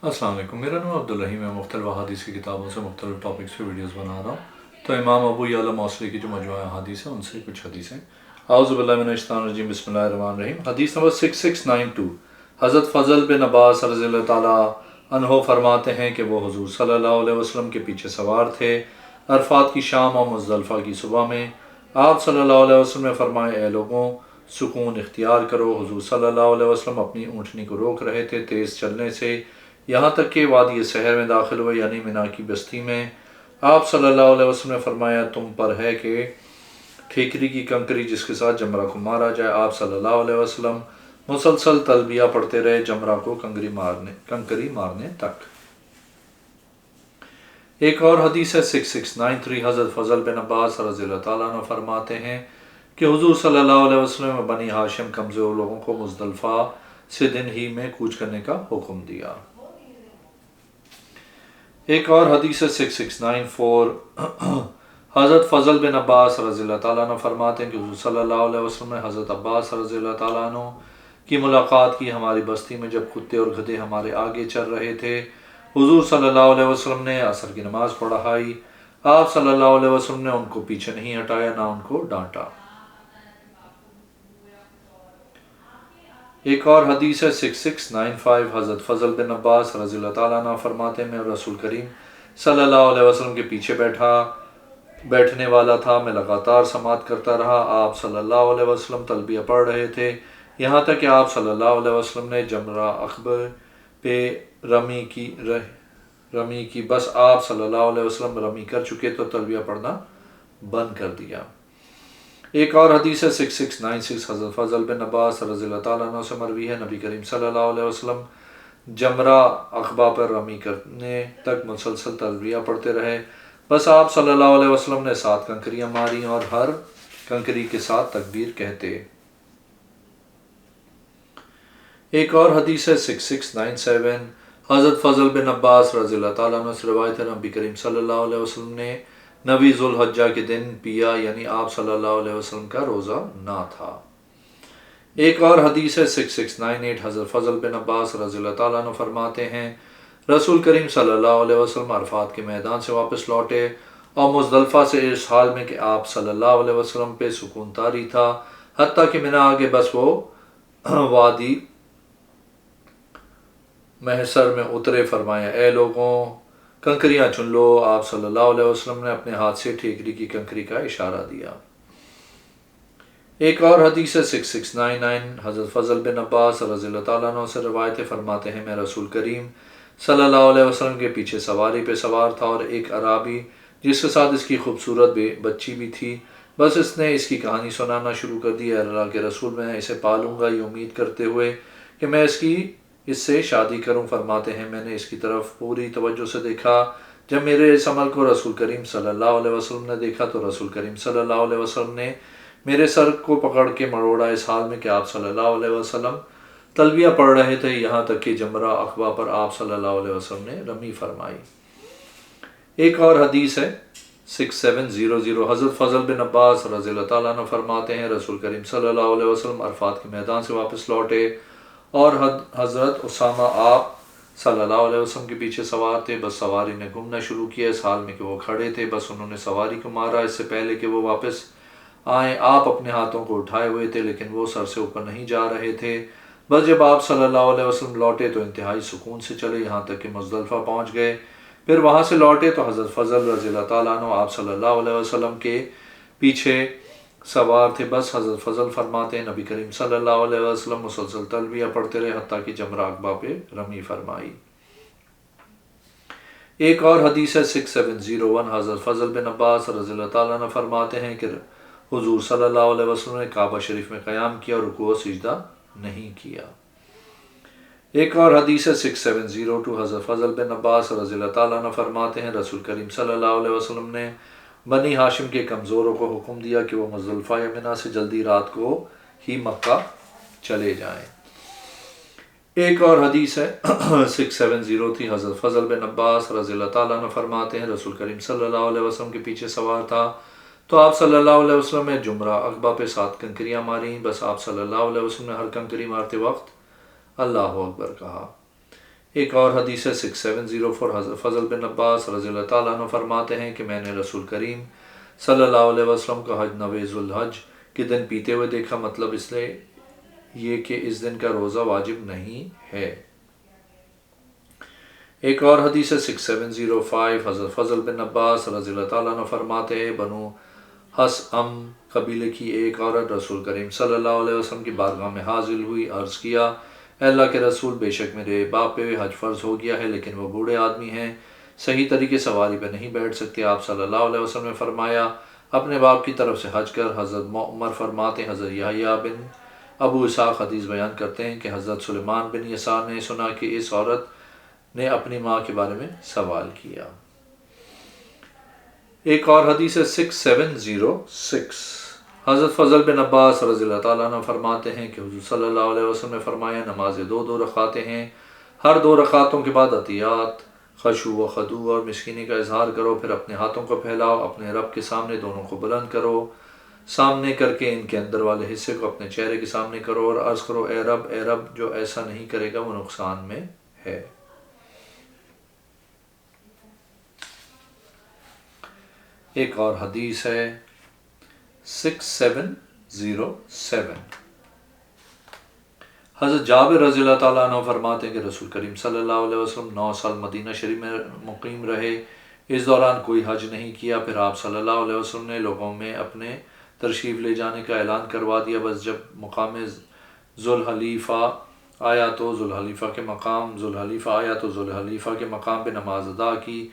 السلام علیکم، میرا نام عبدالرحیم ہے۔ مختلف احادیث کی کتابوں سے مختلف ٹاپکس پہ ویڈیوز بنا رہا ہوں۔ تو امام ابو یعلا موصلی کی جو مجموعہ احادیث ہیں ان سے کچھ حدیثیں۔ اعوذ باللہ من الشیطان الرجیم، بسم اللہ الرحمن الرحیم۔ حدیث نمبر 6692، حضرت فضل بن عباس رضی اللہ تعالیٰ عنہ فرماتے ہیں کہ وہ حضور صلی اللہ علیہ وسلم کے پیچھے سوار تھے عرفات کی شام اور مزدلفہ کی صبح میں۔ آپ صلی اللہ علیہ وسلم نے فرمایا، اے لوگوں، سکون اختیار کرو۔ حضور صلی اللہ علیہ وسلم اپنی اونٹنی کو روک رہے تھے تیز چلنے سے، یہاں تک کہ وادی سحر میں داخل ہوئے، یعنی منا کی بستی میں۔ آپ صلی اللہ علیہ وسلم نے فرمایا، تم پر ہے کہ ٹھیکری کی کنکری جس کے ساتھ جمرہ کو مارا جائے۔ آپ صلی اللہ علیہ وسلم مسلسل تلبیہ پڑھتے رہے جمرہ کو کنکری مارنے تک۔ ایک اور حدیث ہے 6693، حضرت فضل بن عباس رضی اللہ تعالیٰ عنہ فرماتے ہیں کہ حضور صلی اللہ علیہ وسلم نے بنی ہاشم کمزور لوگوں کو مزدلفہ سے دن ہی میں کوچ کرنے کا حکم دیا۔ ایک اور حدیث 6694، حضرت فضل بن عباس رضی اللہ تعالیٰ عنہ فرماتے ہیں کہ حضور صلی اللہ علیہ وسلم نے حضرت عباس رضی اللہ تعالیٰ عنہ کی ملاقات کی ہماری بستی میں، جب کتے اور گدھے ہمارے آگے چل رہے تھے۔ حضور صلی اللہ علیہ وسلم نے عصر کی نماز پڑھائی۔ آپ صلی اللہ علیہ وسلم نے ان کو پیچھے نہیں ہٹایا، نہ ان کو ڈانٹا۔ ایک اور حدیث ہے 6695، حضرت فضل بن عباس رضی اللہ تعالیٰ عنہ فرماتے ہیں میں رسول کریم صلی اللہ علیہ وسلم کے پیچھے بیٹھنے والا تھا، میں لگاتار سماعت کرتا رہا۔ آپ صلی اللہ علیہ وسلم تلبیہ پڑھ رہے تھے، یہاں تک کہ آپ صلی اللہ علیہ وسلم نے جمرہ عقبہ پہ رمی کی، بس آپ صلی اللہ علیہ وسلم رمی کر چکے تو تلبیہ پڑھنا بند کر دیا۔ ایک اور حدیث ہے 6696، حضرت فضل بن عباس رضی اللہ تعالیٰ عنہ سے مروی ہے، نبی کریم صلی اللہ علیہ وسلم جمرہ عقبہ پر رمی کرنے تک مسلسل تلبیہ پڑھتے رہے، بس آپ صلی اللہ علیہ وسلم نے 7 کنکریاں ماری اور ہر کنکری کے ساتھ تکبیر کہتے۔ ایک اور حدیث ہے 6697، حضرت فضل بن عباس رضی اللہ تعالیٰ عنہ سے روایت ہے، نبی کریم صلی اللہ علیہ وسلم نے نویں ذوالحجہ کے دن پیا، یعنی آپ صلی اللہ علیہ وسلم کا روزہ نہ تھا۔ ایک اور حدیث ہے 6698، حضرت فضل بن عباس رضی اللہ تعالیٰ عنہ فرماتے ہیں رسول کریم صلی اللہ علیہ وسلم عرفات کے میدان سے واپس لوٹے اور مزدلفہ سے اس حال میں کہ آپ صلی اللہ علیہ وسلم پہ سکون طاری تھا، حتیٰ کہ منا آگے بس وہ وادی محشر میں اترے۔ فرمایا، اے لوگوں، کنکریاں چن لو۔ آپ صلی اللہ علیہ وسلم نے اپنے ہاتھ سے ٹھیکری کی کنکری کا اشارہ دیا۔ ایک اور حدیث ہے 6699، حضرت فضل بن عباس رضی اللہ تعالیٰ عنہ سے روایت فرماتے ہیں میں رسول کریم صلی اللہ علیہ وسلم کے پیچھے سواری پہ سوار تھا، اور ایک عرابی جس کے ساتھ اس کی خوبصورت بچی بھی تھی، بس اس نے اس کی کہانی سنانا شروع کر دی، اے اللہ کے رسول، میں اسے پالوں گا، یہ امید کرتے ہوئے کہ میں اس سے شادی کروں۔ فرماتے ہیں میں نے اس کی طرف پوری توجہ سے دیکھا، جب میرے اس عمل کو رسول کریم صلی اللہ علیہ وسلم نے دیکھا تو رسول کریم صلی اللہ علیہ وسلم نے میرے سر کو پکڑ کے مروڑا، اس حال میں کہ آپ صلی اللہ علیہ وسلم تلبیہ پڑھ رہے تھے، یہاں تک کہ جمرہ عقبہ پر آپ صلی اللہ علیہ وسلم نے رمی فرمائی۔ ایک اور حدیث ہے 6700، حضرت فضل بن عباس رضی اللہ تعالیٰ عنہ فرماتے ہیں رسول کریم صلی اللہ علیہ وسلم عرفات کے میدان سے واپس لوٹے اور حضرت اسامہ آپ صلی اللہ علیہ وسلم کے پیچھے سوار تھے، بس سواری نے گھومنا شروع کیا، اس حال میں کہ وہ کھڑے تھے، بس انہوں نے سواری کو مارا اس سے پہلے کہ وہ واپس آئیں۔ آپ اپنے ہاتھوں کو اٹھائے ہوئے تھے لیکن وہ سر سے اوپر نہیں جا رہے تھے، بس جب آپ صلی اللہ علیہ وسلم لوٹے تو انتہائی سکون سے چلے، یہاں تک کہ مزدلفہ پہنچ گئے، پھر وہاں سے لوٹے تو حضرت فضل رضی اللہ تعالیٰ عنہ آپ صلی اللہ علیہ وسلم کے پیچھے سوار تھے، بس حضرت فضل فرماتے ہیں نبی کریم صلی اللہ علیہ وسلم مسلسل تلبیہ پڑھتے رہے حتیٰ کہ جمرہ عقبہ پہ رمی فرمائی۔ ایک اور حدیث ہے 6701، حضرت فضل بن عباس رضی اللہ تعالیٰ عنہ فرماتے ہیں کہ حضور صلی اللہ علیہ وسلم نے کعبہ شریف میں قیام کیا اور رکوع و سجدہ نہیں کیا۔ ایک اور حدیث ہے 6702، حضرت فضل بن عباس رضی اللہ تعالیٰ عنہ فرماتے ہیں رسول کریم صلی اللہ علیہ وسلم نے بنی ہاشم کے کمزوروں کو حکم دیا کہ وہ مزدلفہ یا منا سے جلدی رات کو ہی مکہ چلے جائیں۔ ایک اور حدیث ہے 6703، حضرت فضل بن عباس رضی اللہ تعالیٰ عنہ فرماتے ہیں رسول کریم صلی اللہ علیہ وسلم کے پیچھے سوار تھا تو آپ صلی اللہ علیہ وسلم نے جمرہ عقبہ پہ 7 کنکریاں ماریں، بس آپ صلی اللہ علیہ وسلم نے ہر کنکری مارتے وقت اللہ اکبر کہا۔ ایک اور حدیث ہے 6704 حضرت فضل بن عباس رضی اللہ تعالیٰ عنہ فرماتے ہیں کہ میں نے رسول کریم صلی اللہ علیہ وسلم کو حج 9 ذوالحج کے دن پیتے ہوئے دیکھا، مطلب اس لیے یہ کہ اس دن کا روزہ واجب نہیں ہے۔ ایک اور حدیث ہے 6705 حضرت فضل بن عباس رضی اللہ تعالیٰ عنہ فرماتے ہیں بنو حسم قبیلے کی ایک عورت رسول کریم صلی اللہ علیہ وسلم کی بارگاہ میں حاضر ہوئی، عرض کیا اے اللہ کے رسول، بے شک میرے باپ پہ حج فرض ہو گیا ہے لیکن وہ بوڑھے آدمی ہیں، صحیح طریقے سواری پہ نہیں بیٹھ سکتے۔ آپ صلی اللہ علیہ وسلم نے فرمایا اپنے باپ کی طرف سے حج کر۔ حضرت معمر فرماتے ہیں حضرت یحییٰ بن ابو اسحاق حدیث بیان کرتے ہیں کہ حضرت سلیمان بن یسار نے سنا کہ اس عورت نے اپنی ماں کے بارے میں سوال کیا۔ ایک اور حدیث ہے 6706 حضرت فضل بن عباس رضی اللہ تعالیٰ عنہ فرماتے ہیں کہ حضور صلی اللہ علیہ وسلم نے فرمایا نمازیں 2 رکعتیں ہیں، ہر 2 رکعتوں کے بعد عطیات، خشوع و خضوع اور مسکینی کا اظہار کرو، پھر اپنے ہاتھوں کو پھیلاؤ، اپنے رب کے سامنے دونوں کو بلند کرو، سامنے کر کے ان کے اندر والے حصے کو اپنے چہرے کے سامنے کرو اور عرض کرو اے رب جو ایسا نہیں کرے گا وہ نقصان میں ہے۔ ایک اور حدیث ہے 6707 حضرت جابر رضی اللہ تعالیٰ عنہ فرماتے ہیں کہ رسول کریم صلی اللہ علیہ وسلم 9 سال مدینہ شریف میں مقیم رہے، اس دوران کوئی حج نہیں کیا۔ پھر آپ صلی اللہ علیہ وسلم نے لوگوں میں اپنے تشریف لے جانے کا اعلان کروا دیا، بس جب مقام ذوالحلیفہ آیا تو ذوالحلیفہ کے مقام پہ نماز ادا کی۔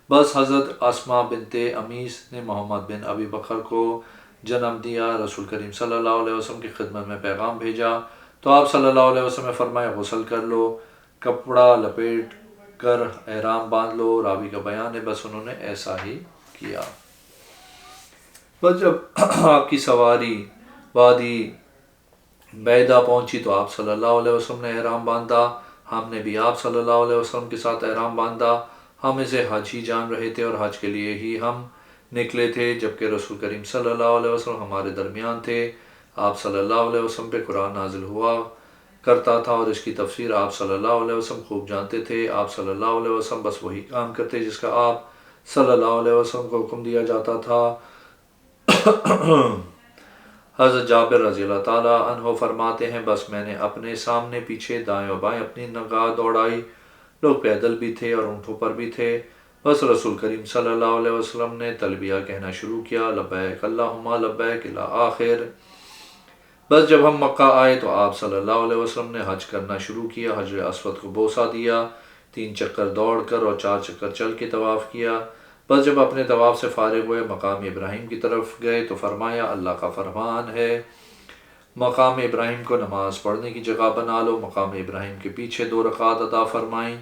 بس حضرت اسماء بنت امیس نے محمد بن ابی بکر کو جنم دیا۔ رسول کریم صلی اللہ علیہ وسلم کی خدمت میں پیغام بھیجا تو آپ صلی اللہ علیہ وسلم نے فرمایا غسل کر لو، کپڑا لپیٹ کر احرام باندھ لو۔ راوی کا بیان ہے بس انہوں نے ایسا ہی کیا۔ بس جب آپ کی سواری وادی بیدا پہنچی تو آپ صلی اللہ علیہ وسلم نے احرام باندھا، ہم نے بھی آپ صلی اللہ علیہ وسلم کے ساتھ احرام باندھا۔ ہم اسے حج ہی جان رہے تھے اور حج کے لیے ہی ہم نکلے تھے، جبکہ رسول کریم صلی اللہ علیہ وسلم ہمارے درمیان تھے۔ آپ صلی اللہ علیہ وسلم پہ قرآن نازل ہوا کرتا تھا اور اس کی تفسیر آپ صلی اللہ علیہ وسلم خوب جانتے تھے۔ آپ صلی اللہ علیہ وسلم بس وہی کام کرتے جس کا آپ صلی اللہ علیہ وسلم کو حکم دیا جاتا تھا۔ حضرت جابر رضی اللہ تعالیٰ عنہ فرماتے ہیں بس میں نے اپنے سامنے پیچھے دائیں و بائیں اپنی نگاہ دوڑائی، لوگ پیدل بھی تھے اور اونٹوں پر بھی تھے۔ بس رسول کریم صلی اللہ علیہ وسلم نے تلبیہ کہنا شروع کیا، لبیک اللہم لبیک الی آخر۔ بس جب ہم مکہ آئے تو آپ صلی اللہ علیہ وسلم نے حج کرنا شروع کیا، حجر اسود کو بوسہ دیا، 3 چکر دوڑ کر اور 4 چکر چل کے طواف کیا۔ بس جب اپنے طواف سے فارغ ہوئے مقام ابراہیم کی طرف گئے تو فرمایا اللہ کا فرمان ہے مقام ابراہیم کو نماز پڑھنے کی جگہ بنا لو۔ مقام ابراہیم کے پیچھے 2 رکعت ادا فرمائیں۔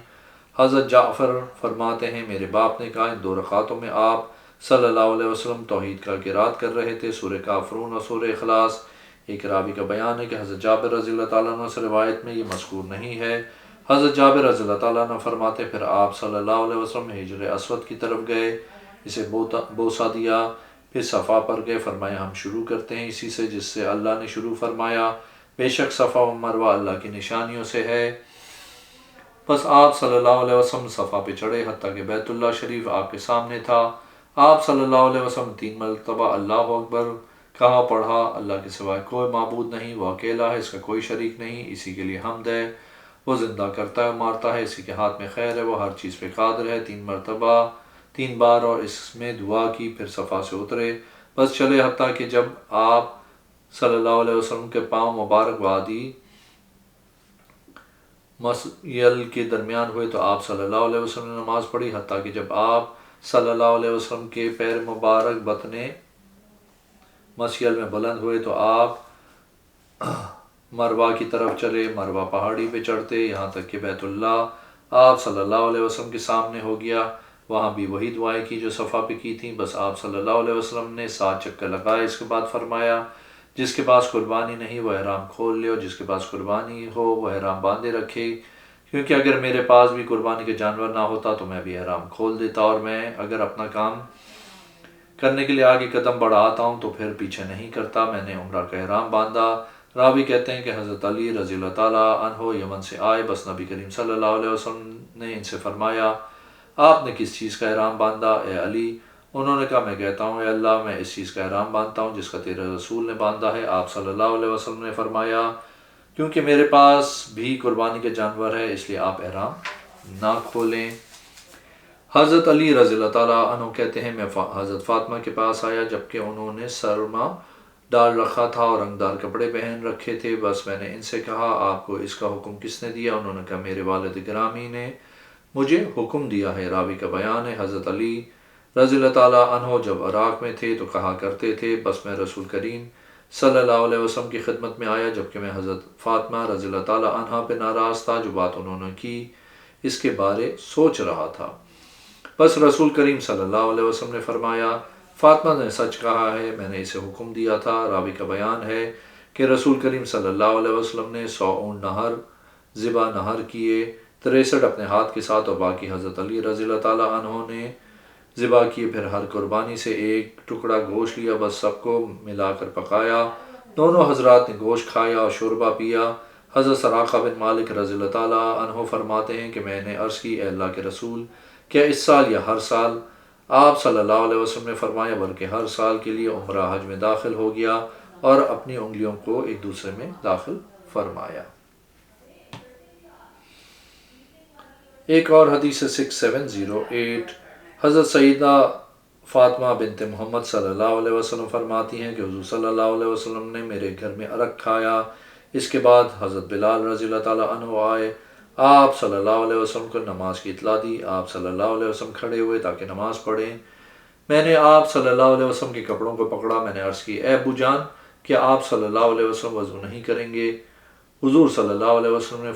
حضرت جعفر فرماتے ہیں میرے باپ نے کہا ان 2 رکعتوں میں آپ صلی اللہ علیہ وسلم توحید کا قرات کر رہے تھے، سورہ کافرون اور سورہ اخلاص۔ ایک راوی کا بیان ہے کہ حضرت جابر رضی اللہ تعالیٰ عنہ سے روایت میں یہ مذکور نہیں ہے۔ حضرت جابر رضی اللہ تعالیٰ عنہ فرماتے پھر آپ صلی اللہ علیہ وسلم حجر اسود کی طرف گئے، اسے بوسہ دیا، پھر صفا پر گئے، فرمایا ہم شروع کرتے ہیں اسی سے جس سے اللہ نے شروع فرمایا، بے شک صفا و مروہ اللہ کی نشانیوں سے ہے۔ بس آپ صلی اللہ علیہ وسلم صفا پہ چڑھے حتیٰ کہ بیت اللہ شریف آپ کے سامنے تھا۔ آپ صلی اللہ علیہ وسلم 3 مرتبہ اللہ اکبر کہا، پڑھا اللہ کے سوائے کوئی معبود نہیں، وہ اکیلا ہے، اس کا کوئی شریک نہیں، اسی کے لیے حمد ہے، وہ زندہ کرتا ہے مارتا ہے، اسی کے ہاتھ میں خیر ہے، وہ ہر چیز پہ قادر ہے۔ 3 بار اور اس میں دعا کی، پھر صفا سے اترے، بس چلے حتیٰ کہ جب آپ صلی اللہ علیہ وسلم کے پاؤں مبارک وادی مسیل کے درمیان ہوئے تو آپ صلی اللہ علیہ وسلم نے نماز پڑھی، حتیٰ کہ جب آپ صلی اللہ علیہ وسلم کے پیر مبارک بطن مسیل میں بلند ہوئے تو آپ مروہ کی طرف چلے، مروہ پہاڑی پہ چڑھتے یہاں تک کہ بیت اللہ آپ صلی اللہ علیہ وسلم کے سامنے ہو گیا۔ وہاں بھی وہی دعائیں کی جو صفا پہ کی تھیں، بس آپ صلی اللہ علیہ وسلم نے 7 چکر لگائے۔ اس کے بعد فرمایا جس کے پاس قربانی نہیں وہ احرام کھول لے، اور جس کے پاس قربانی ہو وہ احرام باندھے رکھے، کیونکہ اگر میرے پاس بھی قربانی کا جانور نہ ہوتا تو میں بھی احرام کھول دیتا، اور میں اگر اپنا کام کرنے کے لیے آگے قدم بڑھاتا ہوں تو پھر پیچھے نہیں کرتا۔ میں نے عمرہ کا احرام باندھا، راوی کہتے ہیں کہ حضرت علی رضی اللہ تعالیٰ عنہ یمن سے آئے، بس نبی کریم صلی اللہ علیہ وسلم نے ان سے فرمایا آپ نے کس چیز کا احرام باندھا اے علی؟ انہوں نے کہا میں کہتا ہوں اے اللہ میں اس چیز کا احرام باندھتا ہوں جس کا تیرے رسول نے باندھا ہے۔ آپ صلی اللہ علیہ وسلم نے فرمایا کیونکہ میرے پاس بھی قربانی کے جانور ہے اس لیے آپ احرام نہ کھولیں۔ حضرت علی رضی اللہ تعالیٰ عنہ کہتے ہیں میں حضرت فاطمہ کے پاس آیا جبکہ انہوں نے سرما ڈال رکھا تھا اور رنگدار کپڑے پہن رکھے تھے، بس میں نے ان سے کہا آپ کو اس کا حکم کس نے دیا؟ انہوں نے کہا میرے والد گرامی نے مجھے حکم دیا ہے۔ راوی کا بیان ہے حضرت علی رضی اللہ تعالیٰ عنہ جب عراق میں تھے تو کہا کرتے تھے بس میں رسول کریم صلی اللہ علیہ وسلم کی خدمت میں آیا جبکہ میں حضرت فاطمہ رضی اللہ تعالیٰ عنہ پہ ناراض تھا، جو بات انہوں نے کی اس کے بارے سوچ رہا تھا۔ بس رسول کریم صلی اللہ علیہ وسلم نے فرمایا فاطمہ نے سچ کہا ہے، میں نے اسے حکم دیا تھا۔ راوی کا بیان ہے کہ رسول کریم صلی اللہ علیہ وسلم نے 100 اونٹ ذبح نہر کیے، 63 اپنے ہاتھ کے ساتھ اور باقی حضرت علی رضی اللہ تعالیٰ عنہ نے ذبح کیے، پھر ہر قربانی سے ایک ٹکڑا گوشت لیا، بس سب کو ملا کر پکایا۔ دونوں حضرات نے گوشت کھایا اور شوربہ پیا۔ حضرت سراقہ بن مالک رضی اللہ تعالیٰ عنہ فرماتے ہیں کہ میں نے عرض کی اے اللہ کے رسول کیا اس سال یا ہر سال؟ آپ صلی اللہ علیہ وسلم نے فرمایا بلکہ ہر سال کے لیے عمرہ حج میں داخل ہو گیا اور اپنی انگلیوں کو ایک دوسرے میں داخل فرمایا۔ ایک اور حدیث 6708 حضرت سیدہ فاطمہ بنت محمد صلی اللہ علیہ وسلم فرماتی ہیں کہ حضور صلی اللہ علیہ وسلم نے میرے گھر میں عرق کھایا، اس کے بعد حضرت بلال رضی اللہ تعالیٰ عنہ آئے، آپ صلی اللہ علیہ وسلم کو نماز کی اطلاع دی، آپ صلی اللہ علیہ وسلم کھڑے ہوئے تاکہ نماز پڑھیں۔ میں نے آپ صلی اللہ علیہ وسلم کے کپڑوں کو پکڑا، میں نے عرض کی اے ابو جان کیا آپ صلی اللہ علیہ وسلم وضو نہیں کریں گے؟ حضور صلی اللہ علیہ وسلم نے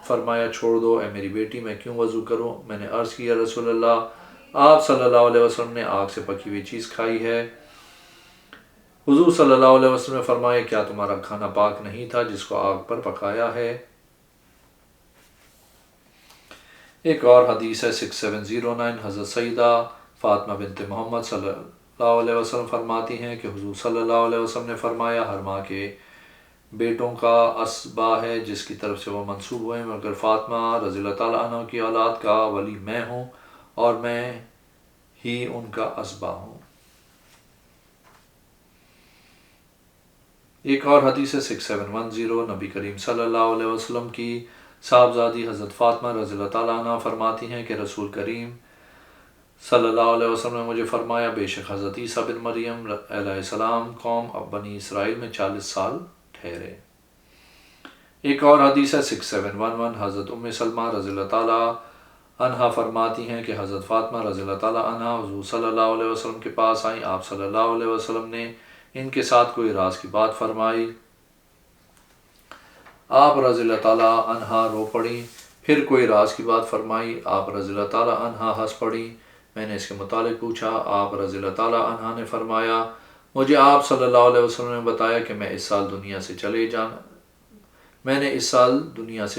فرمایا چھوڑ دو اے میری بیٹی، میں کیوں وضو کروں؟ میں نے عرض کی یا رسول اللہ آپ صلی اللہ علیہ وسلم نے آگ سے پکی ہوئی چیز کھائی ہے۔ حضور صلی اللہ علیہ وسلم نے فرمایا کیا تمہارا کھانا پاک نہیں تھا جس کو آگ پر پکایا ہے؟ ایک اور حدیث ہے 6709 حضرت سیدہ فاطمہ بنت محمد صلی اللہ علیہ وسلم فرماتی ہیں کہ حضور صلی اللہ علیہ وسلم نے فرمایا ہر ماں کے بیٹوں کا اسبا ہے جس کی طرف سے وہ منسوب ہوئے، مگر فاطمہ رضی اللہ تعالیٰ عنہ کی اولاد کا ولی میں ہوں اور میں ہی ان کا اسبا ہوں۔ ایک اور حدیث 6710 نبی کریم صلی اللہ علیہ وسلم کی صاحبزادی حضرت فاطمہ رضی اللہ تعالیٰ عنہ فرماتی ہیں کہ رسول کریم صلی اللہ علیہ وسلم نے مجھے فرمایا بے شک حضرت عیسیٰ بن مریم علیہ السلام قوم بنی اسرائیل میں 40 سال ٹھہرے۔ ایک اور حدیث ہے 6711 حضرت ام سلمہ رضی اللہ تعالیٰ عنہ فرماتی ہیں کہ حضرت فاطمہ رضی اللہ تعالیٰ عنہ حضور صلی اللہ علیہ وسلم کے پاس آئیں، آپ صلی اللہ علیہ وسلم نے ان کے ساتھ کوئی راز کی بات فرمائی، آپ رضی اللہ تعالیٰ عنہ رو پڑیں، پھر کوئی راز کی بات فرمائی، آپ رضی اللہ تعالیٰ عنہ ہنس پڑیں۔ میں نے اس کے متعلق پوچھا، آپ رضی اللہ تعالیٰ عنہ نے فرمایا مجھے آپ صلی اللہ علیہ وسلم نے بتایا کہ میں نے اس سال دنیا سے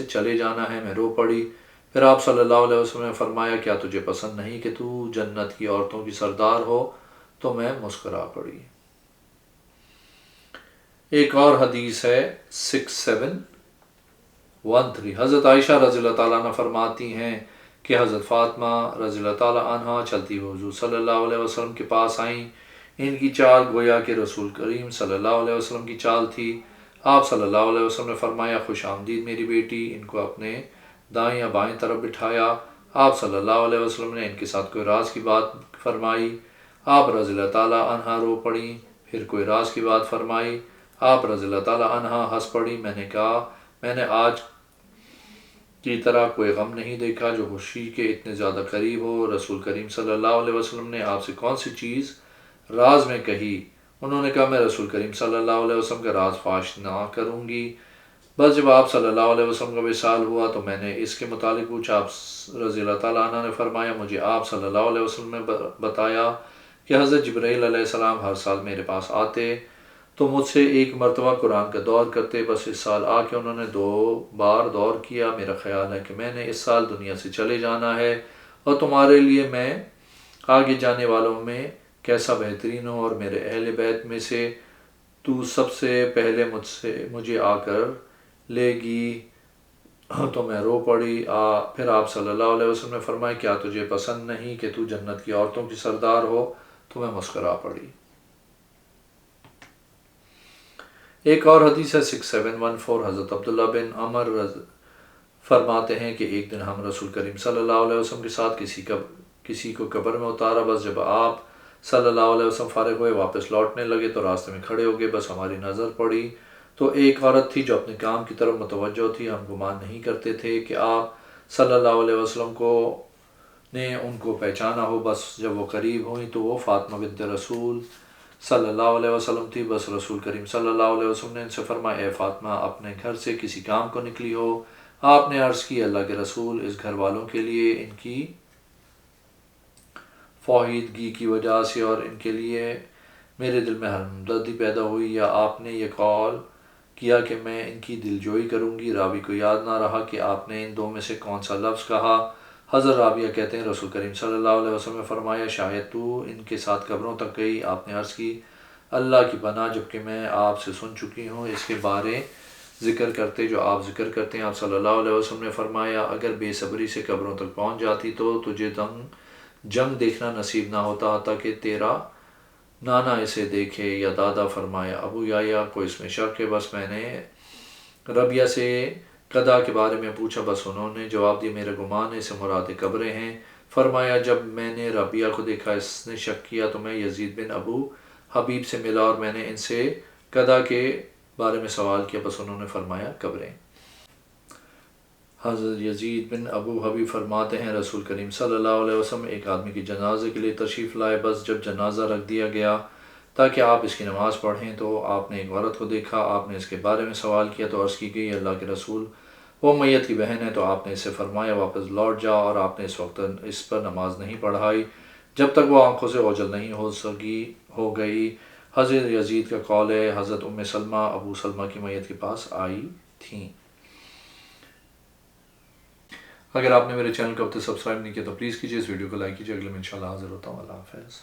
چلے جانا ہے۔ میں رو پڑی، پھر آپ صلی اللہ علیہ وسلم نے فرمایا کیا تجھے پسند نہیں کہ تو جنت کی عورتوں کی سردار ہو؟ تو میں مسکرا پڑی۔ ایک اور حدیث ہے 6713 حضرت عائشہ رضی اللہ تعالیٰ عنہ فرماتی ہیں کہ حضرت فاطمہ رضی اللہ تعالیٰ عنہ چلتی ہوئی حضور صلی اللہ علیہ وسلم کے پاس آئیں، ان کی چال گویا کہ رسول کریم صلی اللہ علیہ وسلم کی چال تھی۔ آپ صلی اللہ علیہ وسلم نے فرمایا خوش آمدید میری بیٹی، ان کو اپنے دائیں یا بائیں طرف بٹھایا۔ آپ صلی اللہ علیہ وسلم نے ان کے ساتھ کوئی راز کی بات فرمائی، آپ رضی اللہ تعالیٰ عنہ رو پڑیں، پھر کوئی راز کی بات فرمائی، آپ رضی اللہ تعالیٰ عنہ ہنس پڑی۔ میں نے کہا میں نے آج کی طرح کوئی غم نہیں دیکھا جو خوشی کے اتنے زیادہ قریب ہو۔ رسول کریم صلی اللہ علیہ وسلم نے آپ سے کون سی چیز راز میں کہی؟ انہوں نے کہا میں رسول کریم صلی اللہ علیہ وسلم کا راز فاش نہ کروں گی۔ بس جب آپ صلی اللہ علیہ وسلم کا وصال ہوا تو میں نے اس کے متعلق پوچھا، آپ رضی اللہ تعالیٰ عنہ نے فرمایا مجھے آپ صلی اللہ علیہ وسلم نے بتایا کہ حضرت جبرائیل علیہ السلام ہر سال میرے پاس آتے تو مجھ سے ایک مرتبہ قرآن کا دور کرتے، بس اس سال آ کے انہوں نے 2 بار دور کیا۔ میرا خیال ہے کہ میں نے اس سال دنیا سے چلے جانا ہے اور تمہارے لیے میں آگے جانے والوں میں کیسا بہترین ہوں اور میرے اہل بیت میں سے تو سب سے پہلے مجھے آ کر لے گی تو میں رو پڑی۔ پھر آپ صلی اللہ علیہ وسلم نے فرمایا کیا تجھے پسند نہیں کہ تو جنت کی عورتوں کی سردار ہو؟ تو میں مسکرا پڑی۔ ایک اور حدیث ہے 6714، حضرت عبداللہ بن عمر فرماتے ہیں کہ ایک دن ہم رسول کریم صلی اللہ علیہ وسلم کے ساتھ کسی کو قبر میں اتارا، بس جب آپ صلی اللہ علیہ وسلم فارغ ہوئے واپس لوٹنے لگے تو راستے میں کھڑے ہو گئے، بس ہماری نظر پڑی تو ایک عورت تھی جو اپنے کام کی طرف متوجہ تھی۔ ہم گمان نہیں کرتے تھے کہ آپ صلی اللہ علیہ وسلم نے ان کو پہچانا ہو، بس جب وہ قریب ہوئیں تو وہ فاطمہ بنت رسول صلی اللہ علیہ وسلم تھی۔ بس رسول کریم صلی اللہ علیہ وسلم نے ان سے فرمایا اے فاطمہ، اپنے گھر سے کسی کام کو نکلی ہو؟ آپ نے عرض کی اللہ کے رسول، اس گھر والوں کے لیے ان کی فوحیدگی کی وجہ سے اور ان کے لیے میرے دل میں ہمدردی پیدا ہوئی، یا آپ نے یہ قول کیا کہ میں ان کی دلجوئی کروں گی؟ راوی کو یاد نہ رہا کہ آپ نے ان دو میں سے کون سا لفظ کہا۔ حضرت رابعہ کہتے ہیں رسول کریم صلی اللہ علیہ وسلم نے فرمایا شاید تو ان کے ساتھ قبروں تک گئی؟ آپ نے عرض کی اللہ کی پناہ، جبکہ میں آپ سے سن چکی ہوں اس کے بارے ذکر کرتے جو آپ ذکر کرتے ہیں۔ آپ صلی اللہ علیہ وسلم نے فرمایا اگر بے صبری سے قبروں تک پہنچ جاتی تو تجھے جنگ دیکھنا نصیب نہ ہوتا حتیٰ کہ تیرا نانا اسے دیکھے یا دادا۔ فرمایا ابو یحییٰ کو اس میں شک ہے، بس میں نے ربیہ سے قضا کے بارے میں پوچھا، بس انہوں نے جواب دیا میرا گمان ہے اس سے مراد قبریں ہیں۔ فرمایا جب میں نے ربیہ کو دیکھا اس نے شک کیا تو میں یزید بن ابو حبیب سے ملا اور میں نے ان سے قضا کے بارے میں سوال کیا، بس انہوں نے فرمایا قبریں۔ حضرت یزید بن ابو حبیب فرماتے ہیں رسول کریم صلی اللہ علیہ وسلم ایک آدمی کی جنازے کے لیے تشریف لائے، بس جب جنازہ رکھ دیا گیا تاکہ آپ اس کی نماز پڑھیں تو آپ نے ایک عورت کو دیکھا۔ آپ نے اس کے بارے میں سوال کیا تو عرض کی گئی اللہ کے رسول وہ میت کی بہن ہے، تو آپ نے اس سے فرمایا واپس لوٹ جا، اور آپ نے اس وقت اس پر نماز نہیں پڑھائی جب تک وہ آنکھوں سے اوجھل نہیں ہو گئی۔ حضرت یزید کا قول ہے حضرت ام سلمہ ابو سلمہ کی میت کے پاس آئی تھیں۔ اگر آپ نے میرے چینل کو اب تک سبسکرائب نہیں کیا تو پلیز کیجیے، اس ویڈیو کو لائک کیجیے۔ اگلے میں انشاءاللہ حاضر ہوتا ہوں۔ اللہ حافظ۔